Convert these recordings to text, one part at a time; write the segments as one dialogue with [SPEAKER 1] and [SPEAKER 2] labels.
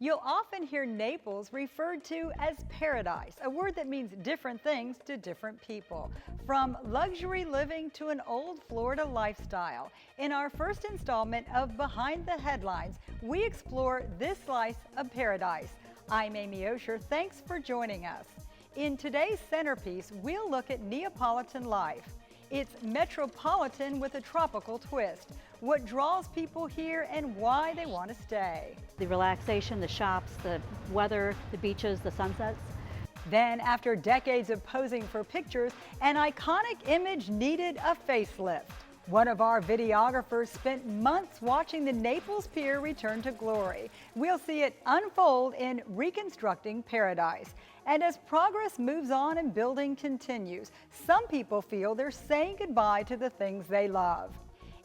[SPEAKER 1] You'll often hear Naples referred to as paradise, a word that means different things to different people, from luxury living to an old Florida lifestyle. In our first installment of Behind the Headlines, we explore this slice of paradise. I'm Amy Osher. Thanks for joining us. In today's centerpiece, we'll look at Neapolitan life. It's metropolitan with a tropical twist. What draws people here and why they want to stay.
[SPEAKER 2] The relaxation, the shops, the weather, the beaches, the sunsets.
[SPEAKER 1] Then, after decades of posing for pictures, an iconic image needed a facelift. One of our videographers spent months watching the Naples Pier return to glory. We'll see it unfold in Reconstructing Paradise. And as progress moves on and building continues, some people feel they're saying goodbye to the things they love.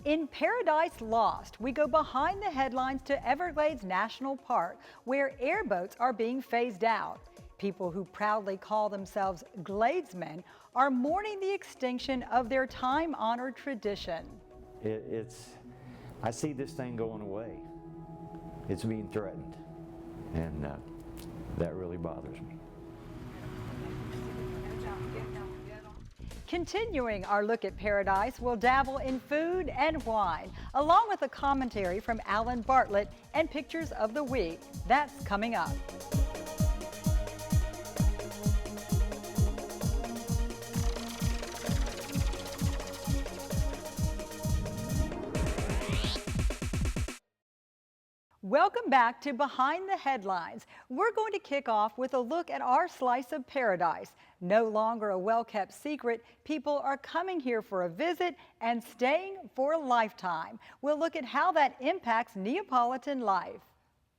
[SPEAKER 1] In Paradise Lost, we go behind the headlines to Everglades National Park, where airboats are being phased out. People who proudly call themselves Gladesmen are mourning the extinction of their time-honored tradition.
[SPEAKER 3] I see this thing going away. It's being threatened, and that really bothers me.
[SPEAKER 1] Continuing our look at paradise, we'll dabble in food and wine, along with a commentary from Alan Bartlett and pictures of the week. That's coming up. Welcome back to Behind the Headlines. We're going to kick off with a look at our slice of paradise. No longer a well-kept secret, people are coming here for a visit and staying for a lifetime. We'll look at how that impacts Neapolitan life.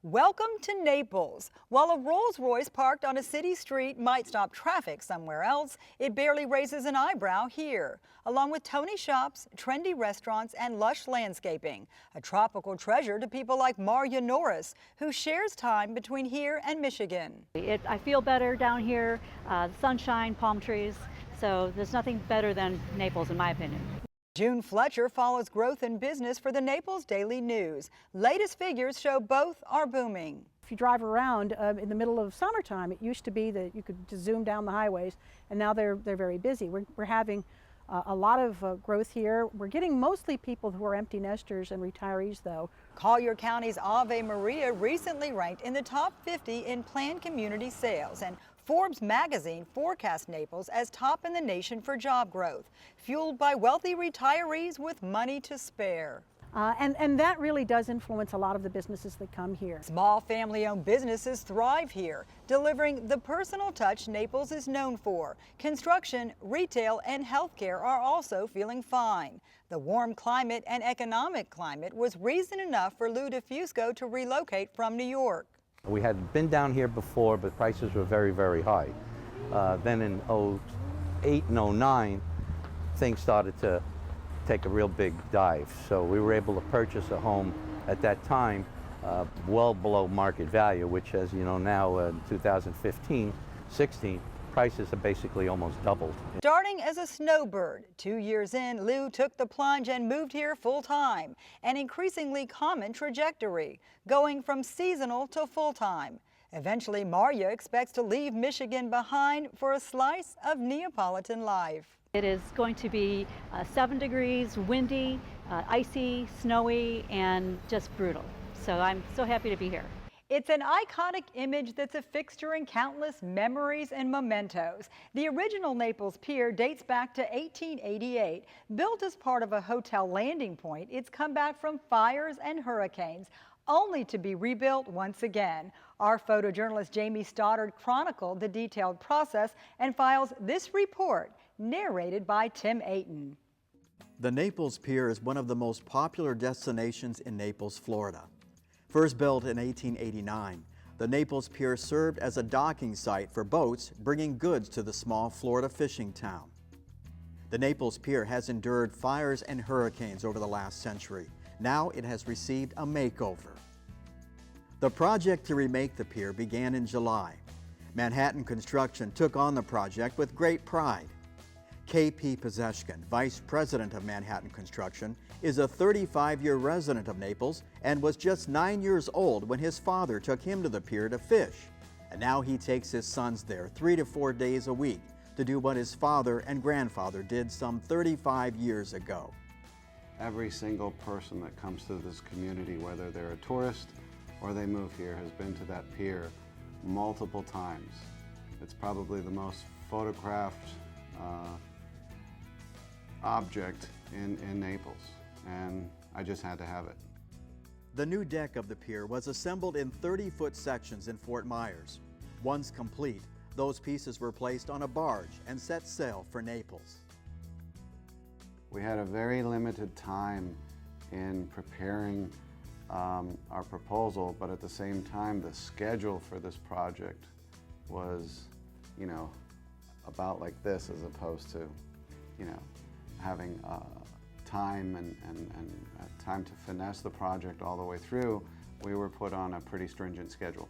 [SPEAKER 1] Welcome to Naples. While a Rolls-Royce parked on a city street might stop traffic somewhere else, it barely raises an eyebrow here. Along with Tony shops, trendy restaurants, and lush landscaping, a tropical treasure to people like Marya Norris, who shares time between here and Michigan.
[SPEAKER 2] I feel better down here, sunshine, palm trees, so there's nothing better than Naples in my opinion.
[SPEAKER 1] June Fletcher follows growth in business for the Naples Daily News. Latest figures show both are booming.
[SPEAKER 4] If you drive around in the middle of summertime, it used to be that you could just zoom down the highways, and now they're very busy. We're having a lot of growth here. We're getting mostly people who are empty nesters and retirees, though.
[SPEAKER 1] Collier County's Ave Maria recently ranked in the top 50 in planned community sales, and Forbes magazine forecast Naples as top in the nation for job growth, fueled by wealthy retirees with money to spare.
[SPEAKER 4] And that really does influence a lot of the businesses that come here.
[SPEAKER 1] Small family-owned businesses thrive here, delivering the personal touch Naples is known for. Construction, retail, and healthcare are also feeling fine. The warm climate and economic climate was reason enough for Lou DeFusco to relocate from New York.
[SPEAKER 5] We had been down here before, but prices were very, very high. Then in 2008 and 2009, things started to take a real big dive. So we were able to purchase a home at that time well below market value, which, as you know now, in 2015, 16, prices have basically almost doubled.
[SPEAKER 1] Starting as a snowbird, 2 years in, Lou took the plunge and moved here full-time, an increasingly common trajectory, going from seasonal to full-time. Eventually, Marya expects to leave Michigan behind for a slice of Neapolitan life.
[SPEAKER 2] It is going to be 7 degrees, windy, icy, snowy, and just brutal. So I'm so happy to be here.
[SPEAKER 1] It's an iconic image that's a fixture in countless memories and mementos. The original Naples Pier dates back to 1888. Built as part of a hotel landing point, it's come back from fires and hurricanes, only to be rebuilt once again. Our photojournalist Jamie Stoddard chronicled the detailed process and files this report, narrated by Tim Ayton.
[SPEAKER 6] The Naples Pier is one of the most popular destinations in Naples, Florida. First built in 1889, the Naples Pier served as a docking site for boats bringing goods to the small Florida fishing town. The Naples Pier has endured fires and hurricanes over the last century. Now it has received a makeover. The project to remake the pier began in July. Manhattan Construction took on the project with great pride. K.P. Pozeshkin, Vice President of Manhattan Construction, is a 35-year resident of Naples and was just 9 years old when his father took him to the pier to fish. And now he takes his sons there 3 to 4 days a week to do what his father and grandfather did some 35 years ago.
[SPEAKER 7] Every single person that comes to this community, whether they're a tourist or they move here, has been to that pier multiple times. It's probably the most photographed object in Naples, and I just had to have it.
[SPEAKER 6] The new deck of the pier was assembled in 30-foot sections in Fort Myers. Once complete, those pieces were placed on a barge and set sail for Naples.
[SPEAKER 7] We had a very limited time in preparing our proposal, but at the same time, the schedule for this project was, about like this, as opposed to, having time and time to finesse the project all the way through. We were put on a pretty stringent schedule.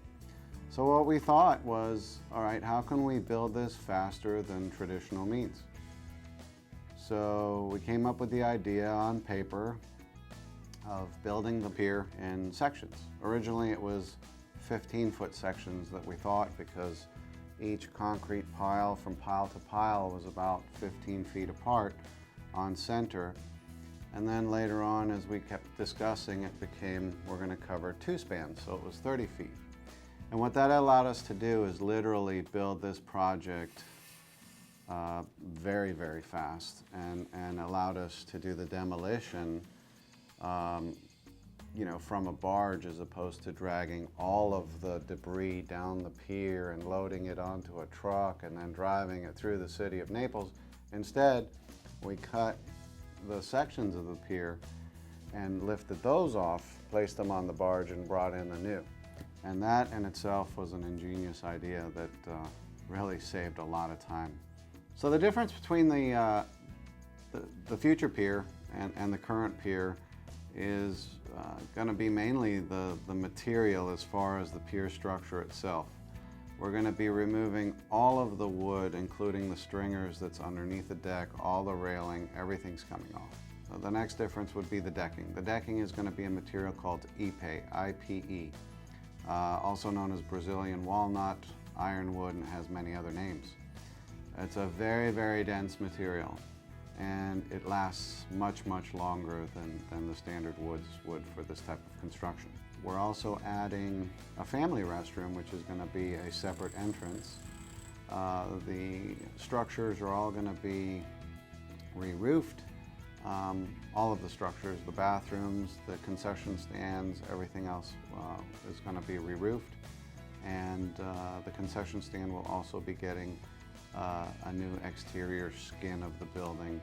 [SPEAKER 7] So what we thought was, all right, how can we build this faster than traditional means? So we came up with the idea on paper of building the pier in sections. Originally it was 15-foot sections that we thought, because each concrete pile from pile to pile was about 15 feet apart on center. And then later on, as we kept discussing, it became we're going to cover 2 spans, so it was 30 feet. And what that allowed us to do is literally build this project very, very fast, and allowed us to do the demolition from a barge, as opposed to dragging all of the debris down the pier and loading it onto a truck and then driving it through the city of Naples. Instead, we cut the sections of the pier and lifted those off, placed them on the barge, and brought in the new. And that in itself was an ingenious idea that really saved a lot of time. So the difference between the future pier and the current pier is going to be mainly the material as far as the pier structure itself. We're going to be removing all of the wood, including the stringers that's underneath the deck, all the railing, everything's coming off. So the next difference would be the decking. The decking is going to be a material called IPE, I-P-E, also known as Brazilian walnut, ironwood, and it has many other names. It's a very, very dense material, and it lasts much, much longer than the standard woods would for this type of construction. We're also adding a family restroom, which is going to be a separate entrance. The structures are all going to be re-roofed. All of the structures, the bathrooms, the concession stands, everything else is going to be re-roofed. And the concession stand will also be getting a new exterior skin of the building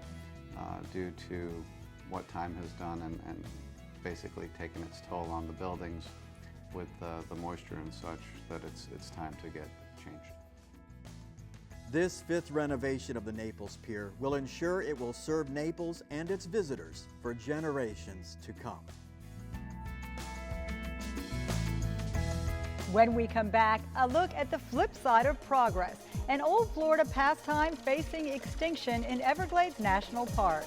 [SPEAKER 7] due to what time has done and basically taken its toll on the buildings with the moisture and such, that it's time to get changed.
[SPEAKER 6] This 5th renovation of the Naples Pier will ensure it will serve Naples and its visitors for generations to come.
[SPEAKER 1] When we come back, a look at the flip side of progress, an old Florida pastime facing extinction in Everglades National Park.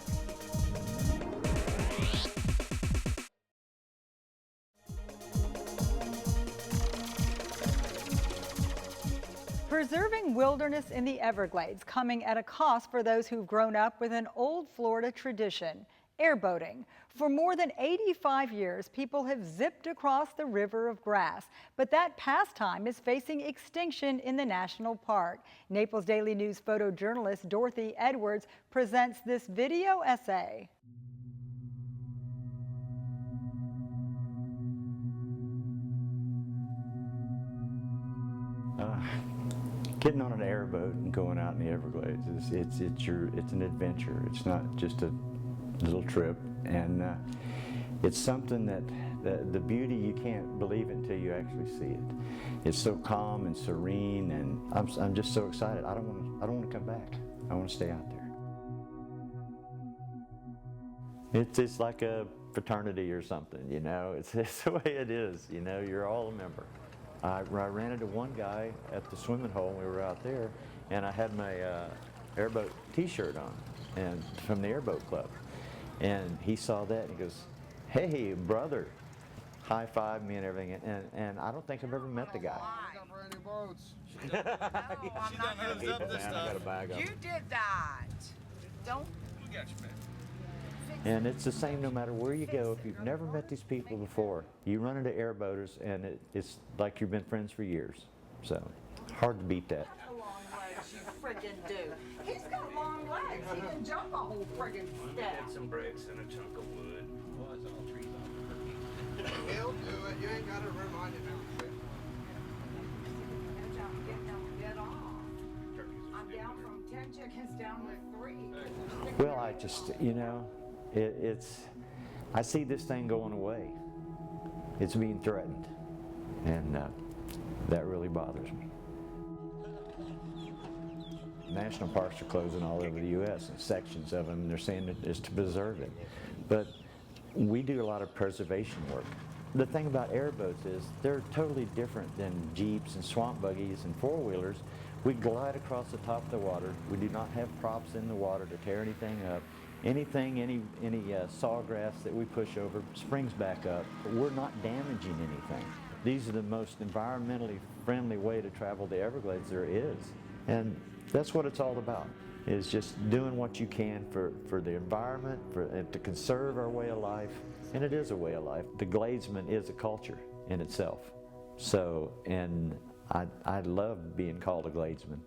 [SPEAKER 1] Preserving wilderness in the Everglades, coming at a cost for those who've grown up with an old Florida tradition, airboating. For more than 85 years, people have zipped across the river of grass, but that pastime is facing extinction in the national park. Naples Daily News photojournalist Dorothy Edwards presents this video essay.
[SPEAKER 3] Getting on an airboat and going out in the Everglades it's an adventure. It's not just a little trip, and it's something that the beauty, you can't believe it until you actually see it. It's so calm and serene, and I'm just so excited. I don't want to come back. I want to stay out there. It's like a fraternity or something, you know. It's the way it is, you know. You're all a member. I ran into one guy at the swimming hole when we were out there, and I had my airboat t-shirt on, and from the airboat club. And he saw that and he goes, "Hey, brother," high-fived me and everything. And I don't think I've ever met the guy.
[SPEAKER 8] No, I'm not gonna
[SPEAKER 3] Keep it, man, I got a bag of
[SPEAKER 8] You
[SPEAKER 3] them.
[SPEAKER 8] did that. Don't.
[SPEAKER 3] And it's the same no matter where you go. If you've never met these people before, you run into airboaters and it's like you've been friends for years. So, hard to beat that.
[SPEAKER 8] Long legs, you friggin' do. He's got long legs. He can jump a whole friggin' step.
[SPEAKER 9] Some bricks and a chunk of wood.
[SPEAKER 10] He'll do it. You ain't got to remind him.
[SPEAKER 8] Get off. I'm down from 10 chickens down to 3.
[SPEAKER 3] Well, I just, I see this thing going away. It's being threatened, and that really bothers me. National parks are closing all over the U.S. and sections of them, and they're saying it is to preserve it. But we do a lot of preservation work. The thing about airboats is they're totally different than Jeeps and swamp buggies and four-wheelers. We glide across the top of the water. We do not have props in the water to tear anything up. Any sawgrass that we push over springs back up. We're not damaging anything. These are the most environmentally friendly way to travel the Everglades there is. And that's what it's all about, is just doing what you can for the environment, and to conserve our way of life. And it is a way of life. The Gladesman is a culture in itself. So, and I love being called a Gladesman.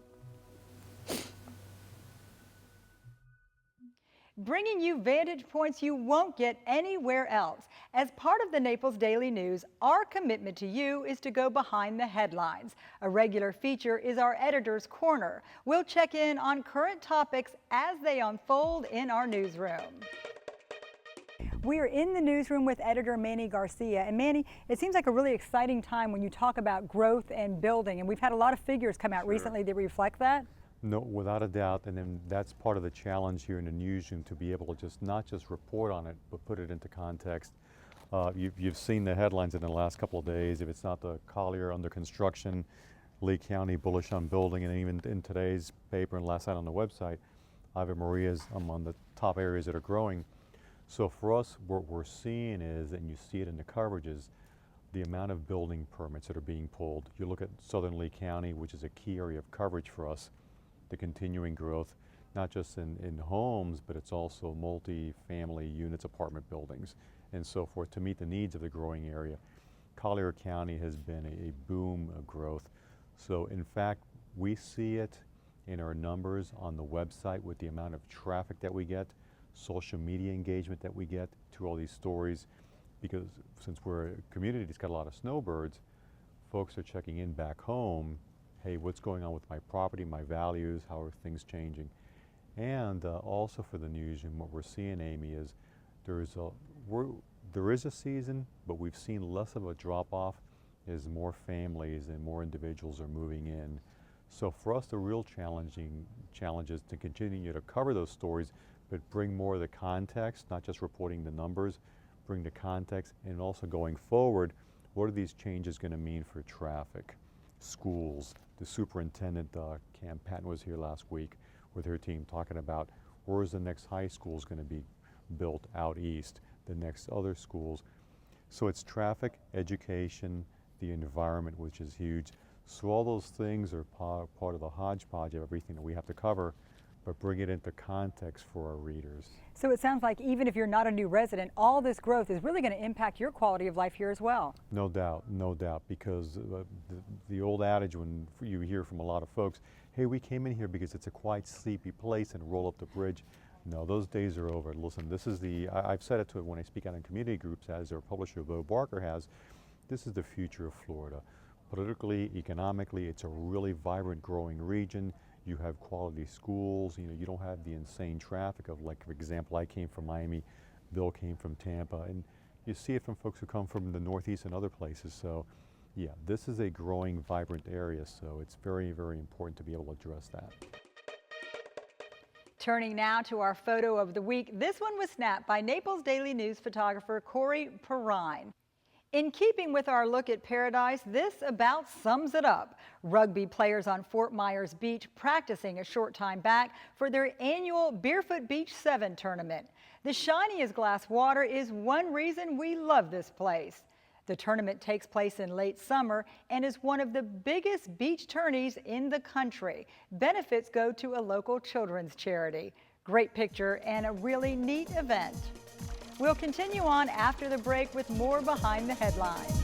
[SPEAKER 1] Bringing you vantage points you won't get anywhere else. As part of the Naples Daily News, our commitment to you is to go behind the headlines. A regular feature is our Editor's Corner. We'll check in on current topics as they unfold in our newsroom. We are in the newsroom with editor Manny Garcia. And Manny, it seems like a really exciting time when you talk about growth and building. And we've had a lot of figures come out recently that reflect that.
[SPEAKER 11] No, without a doubt, and then that's part of the challenge here in the newsroom, to be able to not just report on it, but put it into context. You've seen the headlines in the last couple of days. If it's not the Collier under construction, Lee County bullish on building, and even in today's paper and last night on the website, Ave Maria's among the top areas that are growing. So for us, what we're seeing is, and you see it in the coverages, the amount of building permits that are being pulled. You look at southern Lee County, which is a key area of coverage for us, the continuing growth, not just in homes, but it's also multi-family units, apartment buildings, and so forth, to meet the needs of the growing area. Collier County has been a boom of growth. So in fact, we see it in our numbers on the website with the amount of traffic that we get, social media engagement that we get to all these stories, because since we're a community that's got a lot of snowbirds, folks are checking in back home. Hey, what's going on with my property, my values, how are things changing? And also for the newsroom, what we're seeing, Amy, is there is a season, but we've seen less of a drop-off as more families and more individuals are moving in. So for us, the real challenge is to continue to cover those stories, but bring more of the context, not just reporting the numbers, bring the context, and also going forward, what are these changes going to mean for traffic, schools? The superintendent, Cam Patton, was here last week with her team talking about where is the next high schools going to be built out east, the next other schools. So it's traffic, education, the environment, which is huge. So all those things are part of the hodgepodge of everything that we have to cover, but bring it into context for our readers.
[SPEAKER 1] So it sounds like even if you're not a new resident, all this growth is really going to impact your quality of life here as well.
[SPEAKER 11] No doubt, because the old adage when you hear from a lot of folks, hey, we came in here because it's a quiet, sleepy place and roll up the bridge. No, those days are over. Listen, this is I've said it to when I speak out in community groups, as our publisher, Bo Barker, has, this is the future of Florida. Politically, economically, it's a really vibrant, growing region. You have quality schools, you don't have the insane traffic of, like, for example, I came from Miami, Bill came from Tampa, and you see it from folks who come from the Northeast and other places. So yeah, this is a growing, vibrant area, so it's very, very important to be able to address that.
[SPEAKER 1] Turning now to our photo of the week. This one was snapped by Naples Daily News photographer Corey Perrine. In keeping with our look at paradise, this about sums it up. Rugby players on Fort Myers Beach practicing a short time back for their annual Barefoot Beach 7 tournament. The shiny as glass water is one reason we love this place. The tournament takes place in late summer and is one of the biggest beach tourneys in the country. Benefits go to a local children's charity. Great picture and a really neat event. We'll continue on after the break with more Behind the Headlines.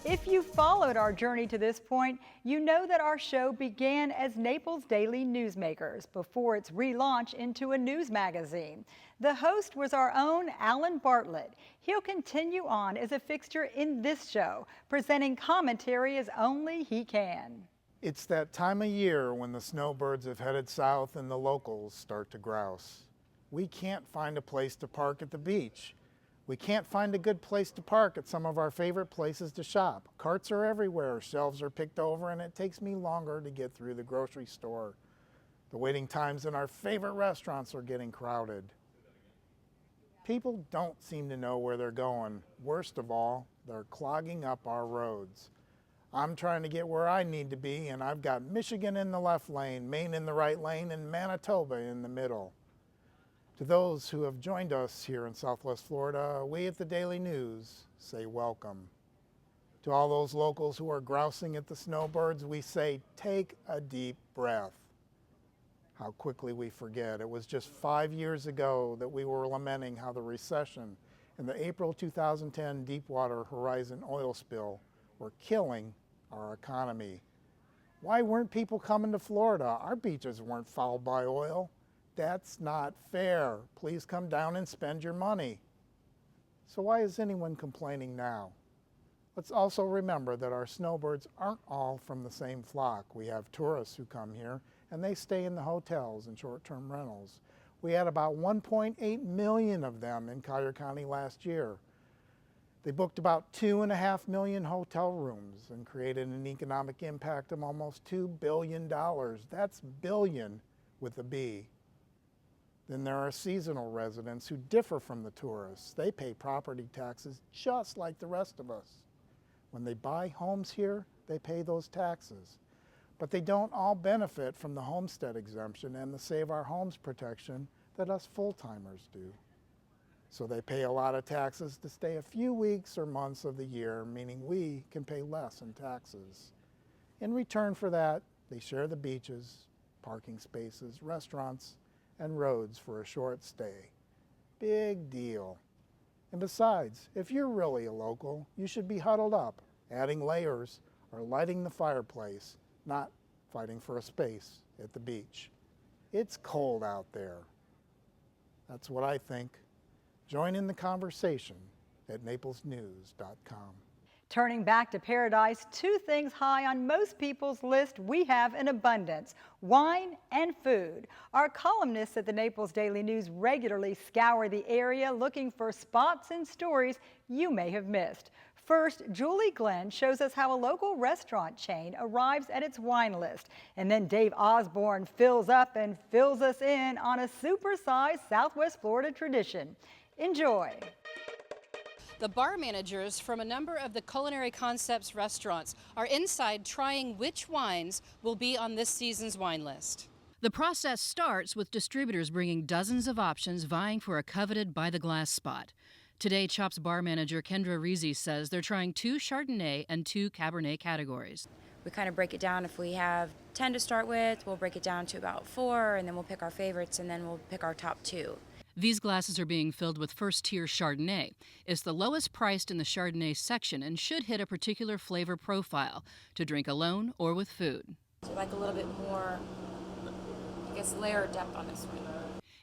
[SPEAKER 1] If you followed our journey to this point, you know that our show began as Naples Daily Newsmakers before its relaunch into a news magazine. The host was our own Alan Bartlett. He'll continue on as a fixture in this show, presenting commentary as only he can.
[SPEAKER 12] It's that time of year when the snowbirds have headed south and the locals start to grouse. We can't find a place to park at the beach. We can't find a good place to park at some of our favorite places to shop. Carts are everywhere, shelves are picked over, and it takes me longer to get through the grocery store. The waiting times in our favorite restaurants are getting crowded. People don't seem to know where they're going. Worst of all, they're clogging up our roads. I'm trying to get where I need to be, and I've got Michigan in the left lane, Maine in the right lane, and Manitoba in the middle. To those who have joined us here in Southwest Florida, we at the Daily News say welcome. To all those locals who are grousing at the snowbirds, we say take a deep breath. How quickly we forget. It was just 5 years ago that we were lamenting how the recession and the April 2010 Deepwater Horizon oil spill were killing our economy. Why weren't people coming to Florida? Our beaches weren't fouled by oil. That's not fair. Please come down and spend your money. So why is anyone complaining now? Let's also remember that our snowbirds aren't all from the same flock. We have tourists who come here and they stay in the hotels and short-term rentals. We had about 1.8 million of them in Collier County last year. They booked about 2.5 million hotel rooms and created an economic impact of almost $2 billion. That's billion with a B. Then there are seasonal residents who differ from the tourists. They pay property taxes just like the rest of us. When they buy homes here, they pay those taxes. But they don't all benefit from the homestead exemption and the Save Our Homes protection that us full-timers do. So they pay a lot of taxes to stay a few weeks or months of the year, meaning we can pay less in taxes. In return for that, they share the beaches, parking spaces, restaurants, and roads for a short stay. Big deal. And besides, if you're really a local, you should be huddled up, adding layers or lighting the fireplace, not fighting for a space at the beach. It's cold out there. That's what I think. Join in the conversation at naplesnews.com.
[SPEAKER 1] Turning back to paradise, two things high on most people's list we have in abundance: wine and food. Our columnists at the Naples Daily News regularly scour the area looking for spots and stories you may have missed. First, Julie Glenn shows us how a local restaurant chain arrives at its wine list. And then Dave Osborne fills up and fills us in on a supersized Southwest Florida tradition. Enjoy.
[SPEAKER 13] The bar managers from a number of the Culinary Concepts restaurants are inside trying which wines will be on this season's wine list. The process starts with distributors bringing dozens of options vying for a coveted by-the-glass spot. Today, Chop's bar manager Kendra Reezy says they're trying 2 Chardonnay and 2 Cabernet categories.
[SPEAKER 14] We kind of break it down. If we have 10 to start with, we'll break it down to about 4, and then we'll pick our favorites, and then we'll pick our top 2.
[SPEAKER 13] These glasses are being filled with first-tier Chardonnay. It's the lowest priced in the Chardonnay section and should hit a particular flavor profile to drink alone or with food.
[SPEAKER 14] So like a little bit more, I guess, layer depth on this one.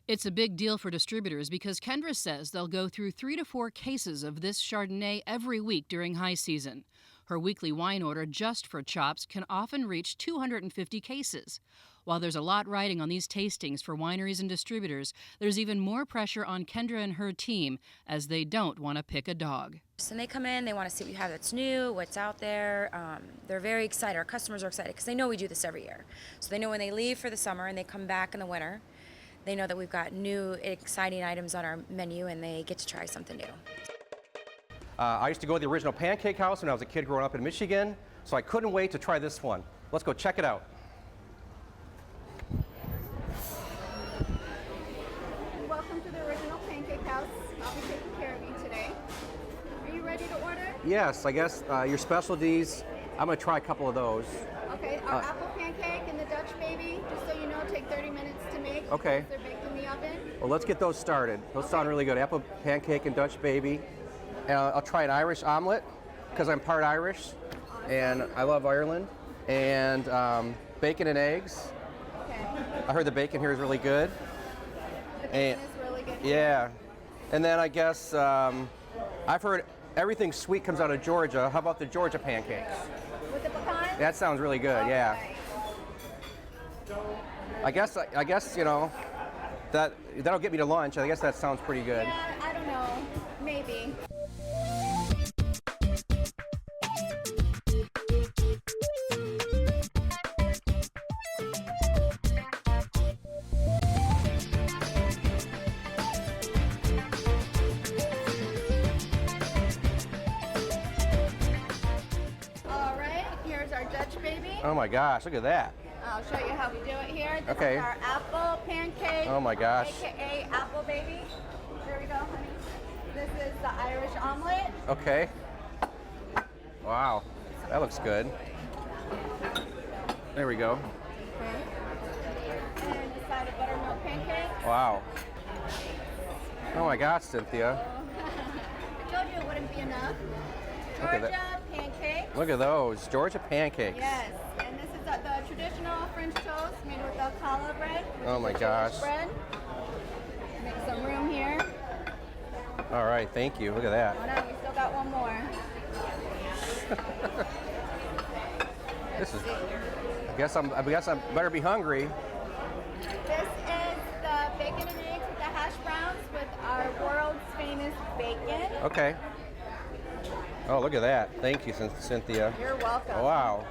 [SPEAKER 13] It's a big deal for distributors because Kendra says they'll go through 3 to 4 cases of this Chardonnay every week during high season. Her weekly wine order just for Chops can often reach 250 cases. While there's a lot riding on these tastings for wineries and distributors, there's even more pressure on Kendra and her team as they don't want to pick a dog.
[SPEAKER 14] And they come in, they want to see what you have that's new, what's out there. They're very excited. Our customers are excited because they know we do this every year. So they know when they leave for the summer and they come back in the winter, they know that we've got new, exciting items on our menu and they get to try something new.
[SPEAKER 15] I used to go to the original Pancake House when I was a kid growing up in Michigan, so I couldn't wait to try this one. Let's go check it out.
[SPEAKER 16] Welcome to the original Pancake House. I'll be taking care of you today. Are you ready to order?
[SPEAKER 15] Yes, I guess your specialties, I'm going to try a couple of those.
[SPEAKER 16] Okay, our apple pancake and the Dutch baby, just so you know, take 30 minutes to make.
[SPEAKER 15] Okay.
[SPEAKER 16] They're baked in the oven.
[SPEAKER 15] Well, let's get those started. Those sound really good. Apple pancake and Dutch baby. And I'll try an Irish omelet because I'm part Irish and I love Ireland. And bacon and eggs.
[SPEAKER 16] Okay.
[SPEAKER 15] I heard the bacon here is really good.
[SPEAKER 16] The bacon is really good.
[SPEAKER 15] Yeah. And then I guess I've heard everything sweet comes out of Georgia. How about the Georgia pancakes?
[SPEAKER 16] With the pecans?
[SPEAKER 15] That sounds really good, yeah. I guess, you know, that'll get me to lunch. I guess that sounds pretty good.
[SPEAKER 16] Yeah, I don't know. Maybe.
[SPEAKER 15] Oh my gosh, look at that.
[SPEAKER 16] I'll show you how we do it here. This
[SPEAKER 15] Okay.
[SPEAKER 16] is our apple pancake.
[SPEAKER 15] Oh my gosh.
[SPEAKER 16] AKA apple baby. Here we go, honey. This is the Irish omelet.
[SPEAKER 15] Okay. Wow, that looks good. There we go.
[SPEAKER 16] Okay. And a side of buttermilk pancakes.
[SPEAKER 15] Wow. Oh my gosh, Cynthia.
[SPEAKER 16] I told you it wouldn't be enough.
[SPEAKER 15] Look at
[SPEAKER 16] Georgia pancakes.
[SPEAKER 15] Look at those, Georgia pancakes.
[SPEAKER 16] Yes, and this is the traditional French toast made with the challah bread.
[SPEAKER 15] Oh my gosh.
[SPEAKER 16] Bread. Make some room here.
[SPEAKER 15] All right, thank you. Look at that.
[SPEAKER 16] Oh no, we still got one more.
[SPEAKER 15] This is. I guess I better be hungry.
[SPEAKER 16] This is the bacon and eggs with the hash browns with our world's famous bacon.
[SPEAKER 15] Okay. Oh, look at that. Thank you, Cynthia.
[SPEAKER 16] You're welcome.
[SPEAKER 15] Wow.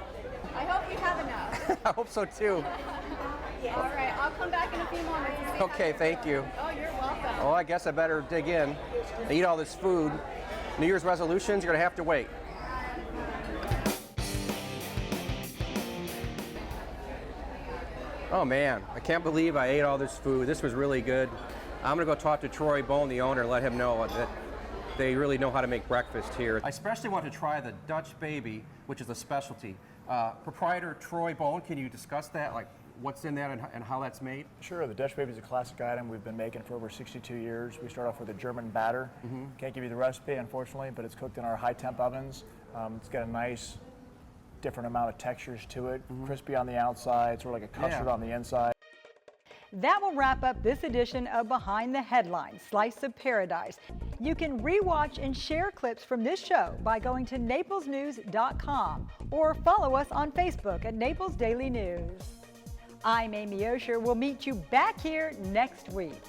[SPEAKER 16] I hope you have enough.
[SPEAKER 15] I hope so too.
[SPEAKER 16] All right, I'll come back in a few moments. And see
[SPEAKER 15] Okay, thank you.
[SPEAKER 16] Oh, you're welcome.
[SPEAKER 15] Oh, I guess I better dig in. I eat all this food. New Year's resolutions, you're going to have to wait. Oh man, I can't believe I ate all this food. This was really good. I'm going to go talk to Troy Bone, the owner, and let him know that they really know how to make breakfast here. I especially want to try the Dutch baby, which is a specialty. Proprietor Troy Bone, can you discuss that? Like what's in that and how that's made?
[SPEAKER 17] Sure, the Dutch baby is a classic item we've been making for over 62 years. We start off with a German batter. Can't give you the recipe, unfortunately, but it's cooked in our high temp ovens. It's got a nice, different amount of textures to it. Crispy on the outside, sort of like a custard on the inside.
[SPEAKER 1] That will wrap up this edition of Behind the Headlines, Slice of Paradise. You can rewatch and share clips from this show by going to naplesnews.com or follow us on Facebook at Naples Daily News. I'm Amy Osher. We'll meet you back here next week.